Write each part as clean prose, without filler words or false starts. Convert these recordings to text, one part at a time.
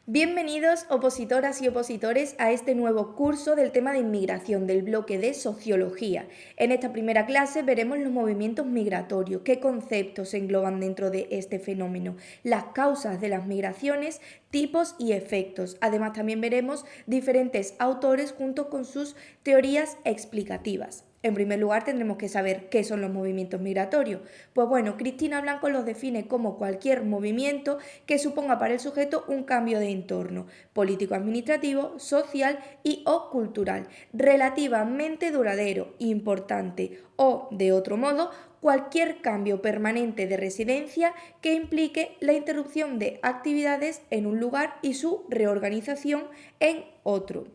Bienvenidos opositoras y opositores a este nuevo curso del tema de inmigración del bloque de Sociología. En esta primera clase veremos los movimientos migratorios, qué conceptos se engloban dentro de este fenómeno, las causas de las migraciones, tipos y efectos. Además también veremos diferentes autores junto con sus teorías explicativas. En primer lugar, tendremos que saber qué son los movimientos migratorios. Pues bueno, Cristina Blanco los define como cualquier movimiento que suponga para el sujeto un cambio de entorno político-administrativo, social y o cultural, relativamente duradero, importante o, de otro modo, cualquier cambio permanente de residencia que implique la interrupción de actividades en un lugar y su reorganización en otro.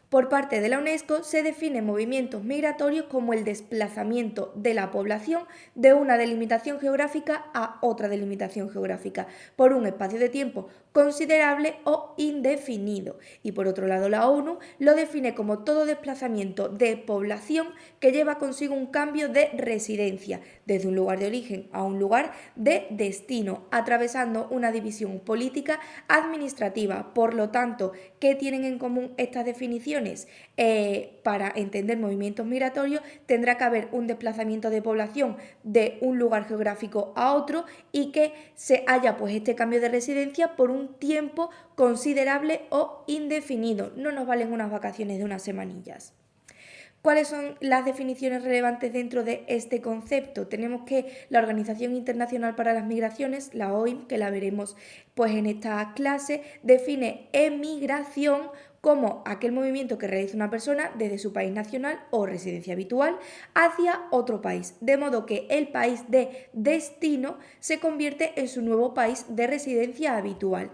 Por parte de la UNESCO se definen movimientos migratorios como el desplazamiento de la población de una delimitación geográfica a otra delimitación geográfica por un espacio de tiempo considerable o indefinido. Y por otro lado, la ONU lo define como todo desplazamiento de población que lleva consigo un cambio de residencia desde un lugar de origen a un lugar de destino, atravesando una división política administrativa. Por lo tanto, ¿qué tienen en común estas definiciones? Para entender movimientos migratorios tendrá que haber un desplazamiento de población de un lugar geográfico a otro y que se haya pues este cambio de residencia por un tiempo considerable o indefinido. No nos valen unas vacaciones de unas semanillas. ¿Cuáles son las definiciones relevantes dentro de este concepto? Tenemos que la Organización Internacional para las Migraciones, la OIM, que la veremos pues en esta clase, define emigración como aquel movimiento que realiza una persona desde su país nacional o residencia habitual hacia otro país, de modo que el país de destino se convierte en su nuevo país de residencia habitual.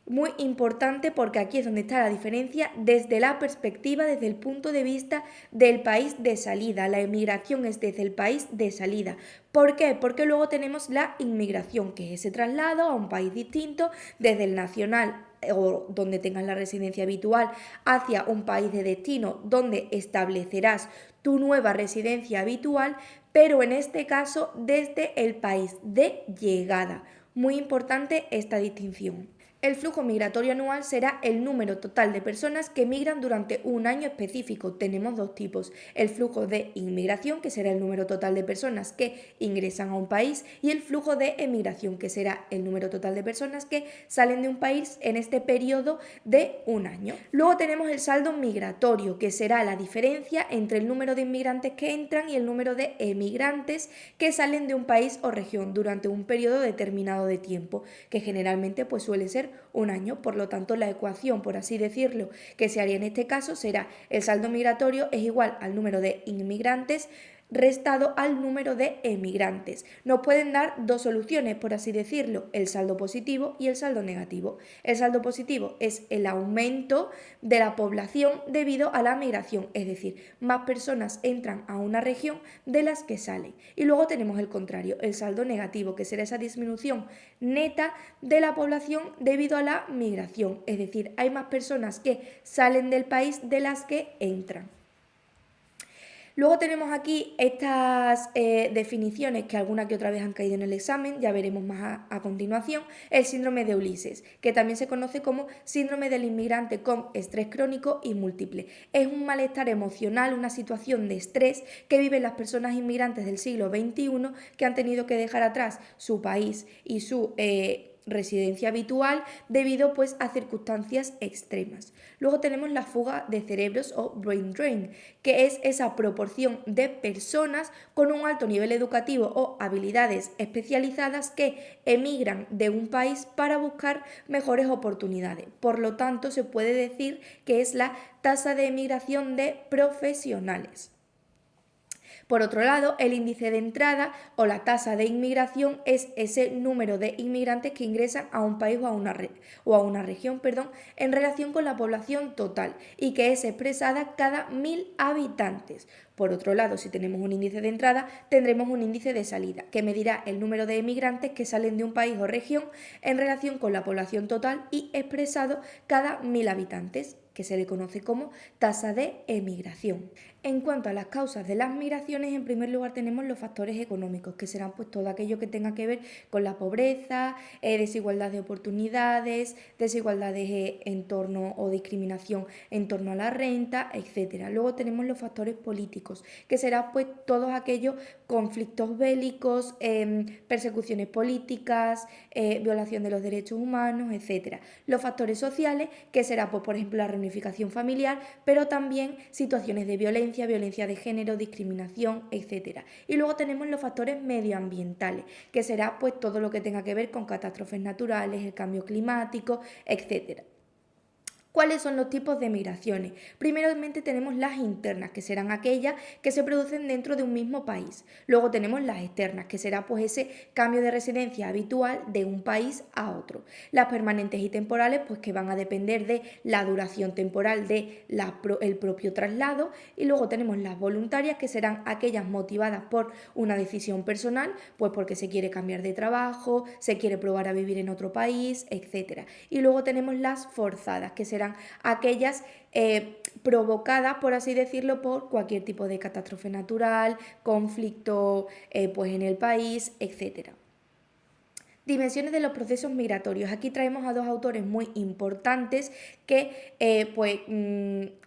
Muy importante porque aquí es donde está la diferencia desde la perspectiva, desde el punto de vista del país de salida. La emigración es desde el país de salida. ¿Por qué? Porque luego tenemos la inmigración, que es ese traslado a un país distinto desde el nacional o donde tengas la residencia habitual hacia un país de destino donde establecerás tu nueva residencia habitual, pero en este caso desde el país de llegada. Muy importante esta distinción. El flujo migratorio anual será el número total de personas que migran durante un año específico. Tenemos dos tipos, el flujo de inmigración, que será el número total de personas que ingresan a un país, y el flujo de emigración, que será el número total de personas que salen de un país en este periodo de un año. Luego tenemos el saldo migratorio, que será la diferencia entre el número de inmigrantes que entran y el número de emigrantes que salen de un país o región durante un periodo determinado de tiempo, que generalmente pues suele ser un año. Por lo tanto, la ecuación, por así decirlo, que se haría en este caso será el saldo migratorio es igual al número de inmigrantes restado al número de emigrantes. Nos pueden dar dos soluciones, por así decirlo, el saldo positivo y el saldo negativo. El saldo positivo es el aumento de la población debido a la migración, es decir, más personas entran a una región de las que salen. Y luego tenemos el contrario, el saldo negativo, que será esa disminución neta de la población debido a la migración, es decir, hay más personas que salen del país de las que entran. Luego tenemos aquí estas definiciones que alguna que otra vez han caído en el examen, ya veremos más a continuación, el síndrome de Ulises, que también se conoce como síndrome del inmigrante con estrés crónico y múltiple. Es un malestar emocional, una situación de estrés que viven las personas inmigrantes del siglo XXI que han tenido que dejar atrás su país y su residencia habitual debido pues a circunstancias extremas. Luego tenemos la fuga de cerebros o brain drain, que es esa proporción de personas con un alto nivel educativo o habilidades especializadas que emigran de un país para buscar mejores oportunidades. Por lo tanto, se puede decir que es la tasa de emigración de profesionales. Por otro lado, el índice de entrada o la tasa de inmigración es ese número de inmigrantes que ingresan a un país o a una región, en relación con la población total y que es expresada cada 1000 habitantes. Por otro lado, si tenemos un índice de entrada, tendremos un índice de salida, que medirá el número de emigrantes que salen de un país o región en relación con la población total y expresado cada 1000 habitantes, que se le conoce como tasa de emigración. En cuanto a las causas de las migraciones, en primer lugar tenemos los factores económicos, que serán pues todo aquello que tenga que ver con la pobreza, desigualdad de oportunidades, desigualdades en torno o discriminación en torno a la renta, etcétera. Luego tenemos los factores políticos, que serán pues todos aquellos conflictos bélicos, persecuciones políticas, violación de los derechos humanos, etcétera. Los factores sociales, que será pues por ejemplo la reunificación familiar, pero también situaciones de violencia, violencia de género, discriminación, etcétera. Y luego tenemos los factores medioambientales, que será pues todo lo que tenga que ver con catástrofes naturales, el cambio climático, etcétera. ¿Cuáles son los tipos de migraciones? Primeramente tenemos las internas, que serán aquellas que se producen dentro de un mismo país. Luego tenemos las externas, que será pues ese cambio de residencia habitual de un país a otro. Las permanentes y temporales, pues que van a depender de la duración temporal de el propio traslado. Y luego tenemos las voluntarias, que serán aquellas motivadas por una decisión personal, pues porque se quiere cambiar de trabajo, se quiere probar a vivir en otro país, etc. Y luego tenemos las forzadas, que serán aquellas provocadas, por así decirlo, por cualquier tipo de catástrofe natural, conflicto pues en el país, etcétera. Dimensiones de los procesos migratorios. Aquí traemos a dos autores muy importantes que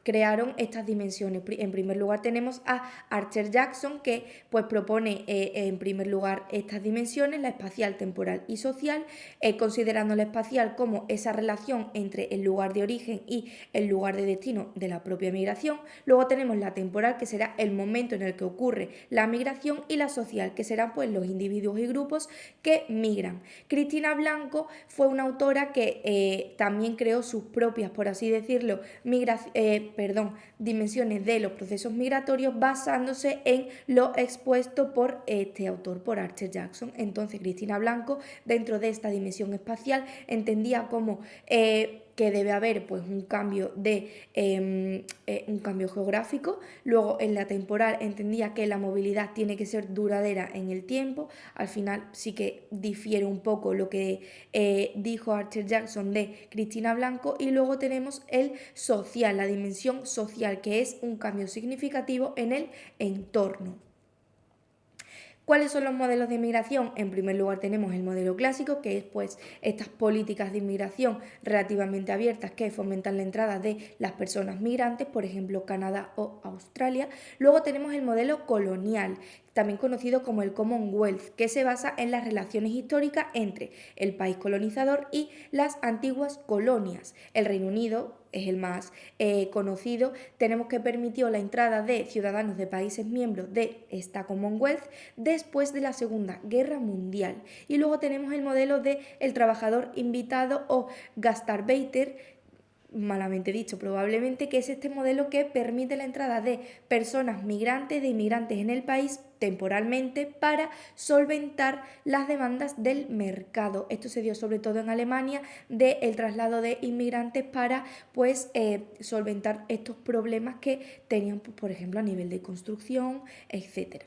crearon estas dimensiones. En primer lugar tenemos a Archer Jackson, que pues propone en primer lugar estas dimensiones, la espacial, temporal y social, considerando la espacial como esa relación entre el lugar de origen y el lugar de destino de la propia migración. Luego tenemos la temporal, que será el momento en el que ocurre la migración, y la social, que serán pues los individuos y grupos que migran. Cristina Blanco fue una autora que también creó sus propias, por así decirlo, dimensiones de los procesos migratorios basándose en lo expuesto por este autor, por Archer Jackson. Entonces Cristina Blanco, dentro de esta dimensión espacial, entendía como que debe haber pues un cambio geográfico. Luego en la temporal entendía que la movilidad tiene que ser duradera en el tiempo. Al final sí que difiere un poco lo que dijo Archer Jackson de Cristina Blanco. Y luego tenemos el social, la dimensión social, que es un cambio significativo en el entorno. ¿Cuáles son los modelos de inmigración? En primer lugar tenemos el modelo clásico, que es pues estas políticas de inmigración relativamente abiertas que fomentan la entrada de las personas migrantes, por ejemplo Canadá o Australia. Luego tenemos el modelo colonial, también conocido como el Commonwealth, que se basa en las relaciones históricas entre el país colonizador y las antiguas colonias. El Reino Unido es el más conocido. Tenemos que permitió la entrada de ciudadanos de países miembros de esta Commonwealth después de la Segunda Guerra Mundial. Y luego tenemos el modelo de el trabajador invitado o Gastarbeiter, malamente dicho probablemente, que es este modelo que permite la entrada de personas migrantes, de inmigrantes en el país temporalmente para solventar las demandas del mercado. Esto se dio sobre todo en Alemania, del traslado de inmigrantes para pues solventar estos problemas que tenían, pues, por ejemplo, a nivel de construcción, etcétera.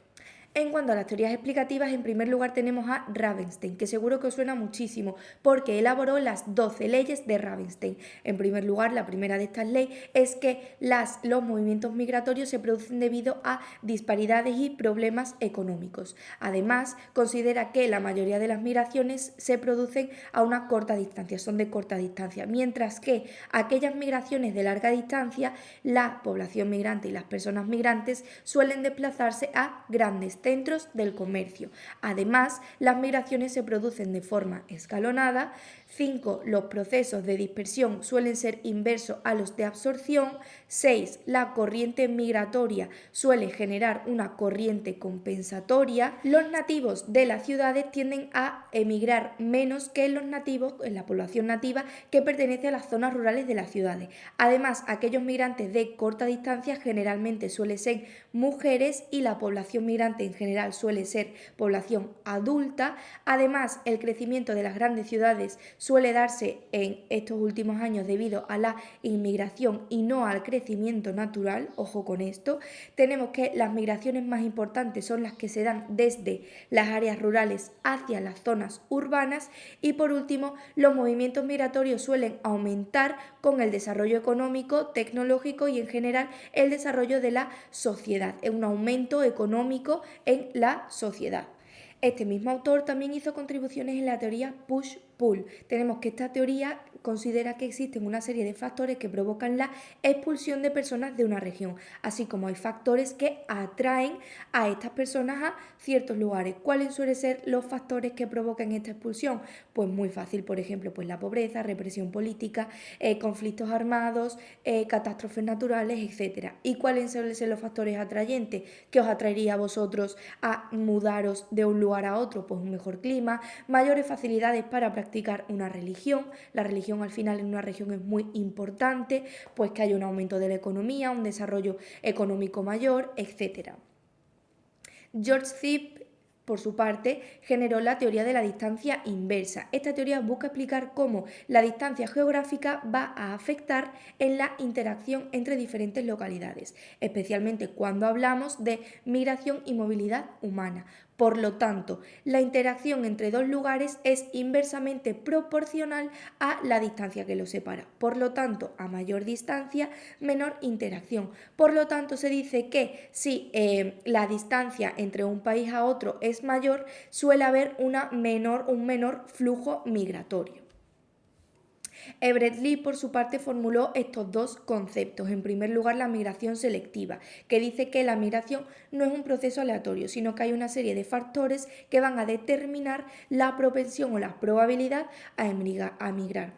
En cuanto a las teorías explicativas, en primer lugar tenemos a Ravenstein, que seguro que os suena muchísimo, porque elaboró las 12 leyes de Ravenstein. En primer lugar, la primera de estas leyes es que los movimientos migratorios se producen debido a disparidades y problemas económicos. Además, considera que la mayoría de las migraciones se producen a una corta distancia, son de corta distancia, mientras que aquellas migraciones de larga distancia, la población migrante y las personas migrantes suelen desplazarse a grandes centros del comercio. Además, las migraciones se producen de forma escalonada. 5. Los procesos de dispersión suelen ser inversos a los de absorción. 6. La corriente migratoria suele generar una corriente compensatoria. Los nativos de las ciudades tienden a emigrar menos que los nativos, en la población nativa que pertenece a las zonas rurales de las ciudades. Además, aquellos migrantes de corta distancia generalmente suelen ser mujeres y la población migrante en general suele ser población adulta. Además, el crecimiento de las grandes ciudades suele darse en estos últimos años debido a la inmigración y no al crecimiento natural. Ojo con esto. Tenemos que las migraciones más importantes son las que se dan desde las áreas rurales hacia las zonas urbanas. Y por último, los movimientos migratorios suelen aumentar con el desarrollo económico, tecnológico y en general el desarrollo de la sociedad. Es un aumento económico en la sociedad. Este mismo autor también hizo contribuciones en la teoría push-pull. Tenemos que esta teoría considera que existen una serie de factores que provocan la expulsión de personas de una región, así como hay factores que atraen a estas personas a ciertos lugares. ¿Cuáles suelen ser los factores que provocan esta expulsión? Pues muy fácil, por ejemplo, pues la pobreza, represión política, conflictos armados, catástrofes naturales, etc. ¿Y cuáles suelen ser los factores atrayentes que os atraería a vosotros a mudaros de un lugar a otro? Pues un mejor clima, mayores facilidades para practicar una religión. La religión al final en una región es muy importante, pues que haya un aumento de la economía, un desarrollo económico mayor, etc. George Zip, por su parte, generó la teoría de la distancia inversa. Esta teoría busca explicar cómo la distancia geográfica va a afectar en la interacción entre diferentes localidades, especialmente cuando hablamos de migración y movilidad humana. Por lo tanto, la interacción entre dos lugares es inversamente proporcional a la distancia que los separa. Por lo tanto, a mayor distancia, menor interacción. Por lo tanto, se dice que si la distancia entre un país a otro es mayor, suele haber un menor flujo migratorio. Everett Lee, por su parte, formuló estos dos conceptos. En primer lugar, la migración selectiva, que dice que la migración no es un proceso aleatorio, sino que hay una serie de factores que van a determinar la propensión o la probabilidad a migrar.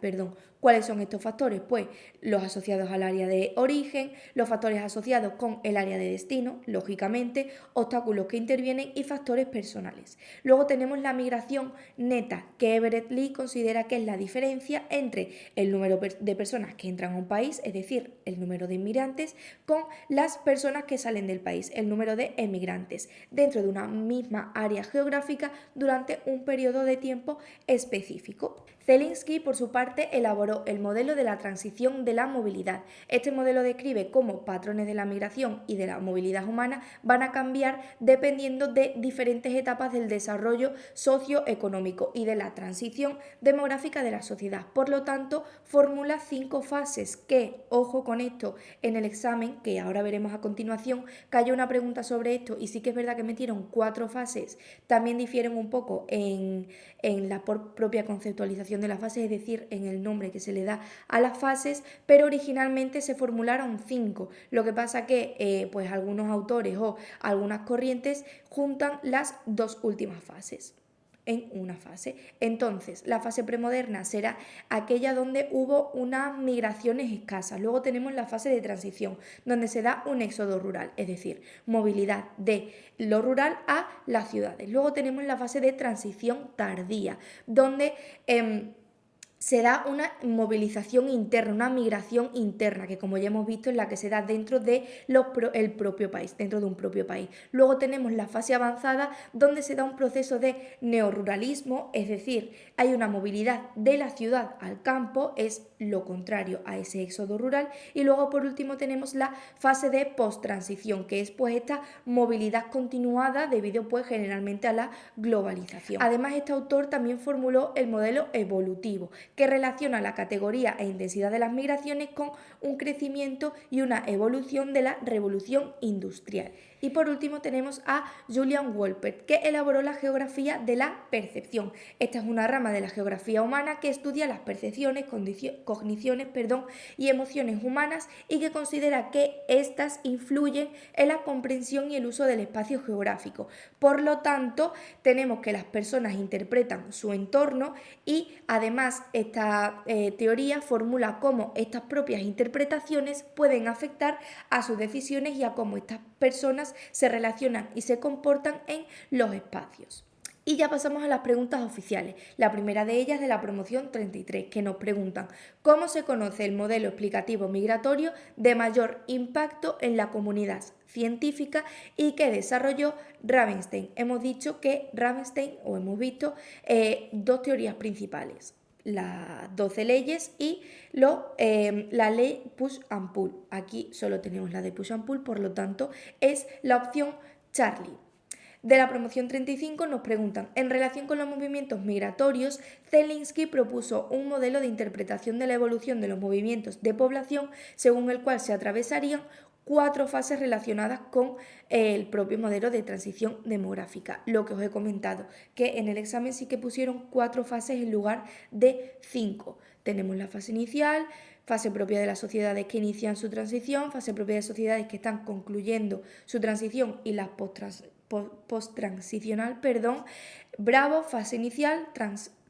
¿Cuáles son estos factores? Pues los asociados al área de origen, los factores asociados con el área de destino, lógicamente, obstáculos que intervienen y factores personales. Luego tenemos la migración neta, que Everett Lee considera que es la diferencia entre el número de personas que entran a un país, es decir, el número de inmigrantes, con las personas que salen del país, el número de emigrantes, dentro de una misma área geográfica durante un periodo de tiempo específico. Zelinsky, por su parte, elaboró el modelo de la transición de la movilidad. Este modelo describe cómo patrones de la migración y de la movilidad humana van a cambiar dependiendo de diferentes etapas del desarrollo socioeconómico y de la transición demográfica de la sociedad. Por lo tanto, formula 5 fases que, ojo con esto, en el examen, que ahora veremos a continuación, cayó una pregunta sobre esto y sí que es verdad que metieron 4 fases. También difieren un poco en la propia conceptualización de las fases, es decir, en el nombre que se le da a las fases, pero originalmente se formularon 5. Lo que pasa que pues algunos autores o algunas corrientes juntan las 2 últimas fases en una fase. Entonces, la fase premoderna será aquella donde hubo unas migraciones escasas. Luego tenemos la fase de transición, donde se da un éxodo rural, es decir, movilidad de lo rural a las ciudades. Luego tenemos la fase de transición tardía, donde se da una movilización interna, una migración interna, que como ya hemos visto es la que se da dentro de el propio país, dentro de un propio país. Luego tenemos la fase avanzada, donde se da un proceso de neoruralismo, es decir, hay una movilidad de la ciudad al campo, es lo contrario a ese éxodo rural. Y luego por último tenemos la fase de posttransición, que es pues esta movilidad continuada debido pues generalmente a la globalización. Además, este autor también formuló el modelo evolutivo, que relaciona la categoría e intensidad de las migraciones con un crecimiento y una evolución de la revolución industrial. Y por último tenemos a Julian Wolpert, que elaboró la geografía de la percepción. Esta es una rama de la geografía humana que estudia las percepciones, cogniciones y emociones humanas y que considera que éstas influyen en la comprensión y el uso del espacio geográfico. Por lo tanto, tenemos que las personas interpretan su entorno y además esta teoría formula cómo estas propias interpretaciones pueden afectar a sus decisiones y a cómo estas personas se relacionan y se comportan en los espacios. Y ya pasamos a las preguntas oficiales. La primera de ellas de la promoción 33, que nos preguntan ¿cómo se conoce el modelo explicativo migratorio de mayor impacto en la comunidad científica y que desarrolló Ravenstein? Hemos dicho que Ravenstein, o hemos visto, dos teorías principales. Las 12 leyes y la ley push and pull. Aquí solo tenemos la de push and pull, por lo tanto es la opción Charlie. De la promoción 35 nos preguntan, en relación con los movimientos migratorios, Zelinsky propuso un modelo de interpretación de la evolución de los movimientos de población según el cual se atravesarían 4 fases relacionadas con el propio modelo de transición demográfica. Lo que os he comentado, que en el examen sí que pusieron 4 fases en lugar de 5. Tenemos la fase inicial, fase propia de las sociedades que inician su transición, fase propia de sociedades que están concluyendo su transición y las post-transicional, Bravo, fase inicial,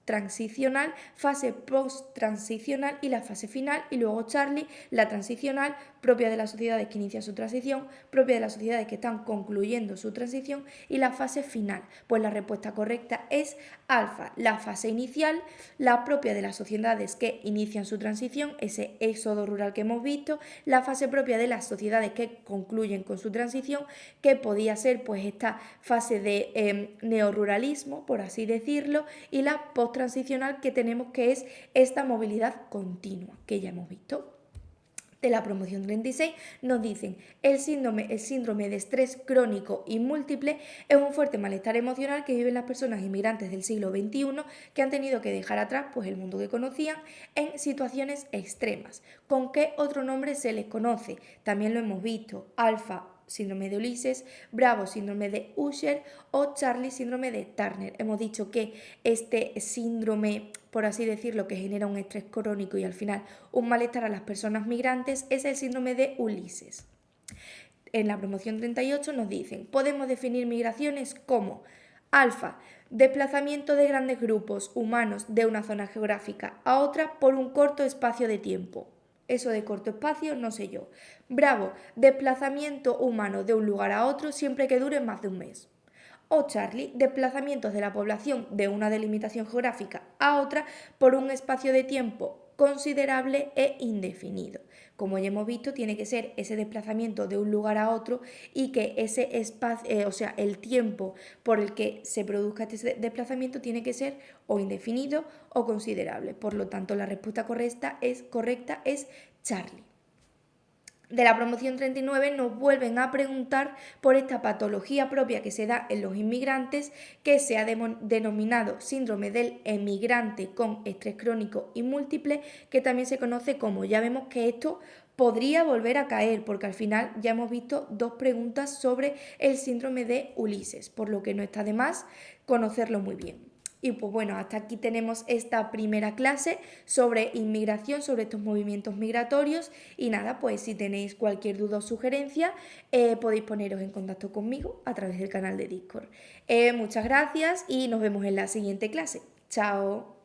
transicional, fase post-transicional y la fase final, y luego Charlie, la transicional, propia de las sociedades que inician su transición, propia de las sociedades que están concluyendo su transición y la fase final. Pues la respuesta correcta es alfa, la fase inicial, la propia de las sociedades que inician su transición, ese éxodo rural que hemos visto, la fase propia de las sociedades que concluyen con su transición, que podía ser pues esta fase de neoruralismo, por así decirlo, y la post-transicional que tenemos, que es esta movilidad continua que ya hemos visto. De la promoción 36 nos dicen el síndrome de estrés crónico y múltiple es un fuerte malestar emocional que viven las personas inmigrantes del siglo XXI que han tenido que dejar atrás pues, el mundo que conocían en situaciones extremas. ¿Con qué otro nombre se les conoce? También lo hemos visto, alfa, síndrome de Ulises, Bravo, síndrome de Usher o Charlie, síndrome de Turner. Hemos dicho que este síndrome, por así decirlo, que genera un estrés crónico y al final un malestar a las personas migrantes, es el síndrome de Ulises. En la promoción 38 nos dicen, podemos definir migraciones como alfa, desplazamiento de grandes grupos humanos de una zona geográfica a otra por un corto espacio de tiempo. Eso de corto espacio no sé yo. Bravo, desplazamiento humano de un lugar a otro siempre que dure más de un mes. O Charlie, desplazamientos de la población de una delimitación geográfica a otra por un espacio de tiempo considerable e indefinido. Como ya hemos visto, tiene que ser ese desplazamiento de un lugar a otro y que ese espacio, el tiempo por el que se produzca este desplazamiento tiene que ser o indefinido o considerable. Por lo tanto, la respuesta correcta es Charlie. De la promoción 39 nos vuelven a preguntar por esta patología propia que se da en los inmigrantes, que se ha denominado síndrome del emigrante con estrés crónico y múltiple, que también se conoce como, ya vemos que esto podría volver a caer, porque al final ya hemos visto 2 preguntas sobre el síndrome de Ulises, por lo que no está de más conocerlo muy bien. Y pues bueno, hasta aquí tenemos esta primera clase sobre inmigración, sobre estos movimientos migratorios. Y nada, pues si tenéis cualquier duda o sugerencia, podéis poneros en contacto conmigo a través del canal de Discord. Muchas gracias y nos vemos en la siguiente clase. Chao.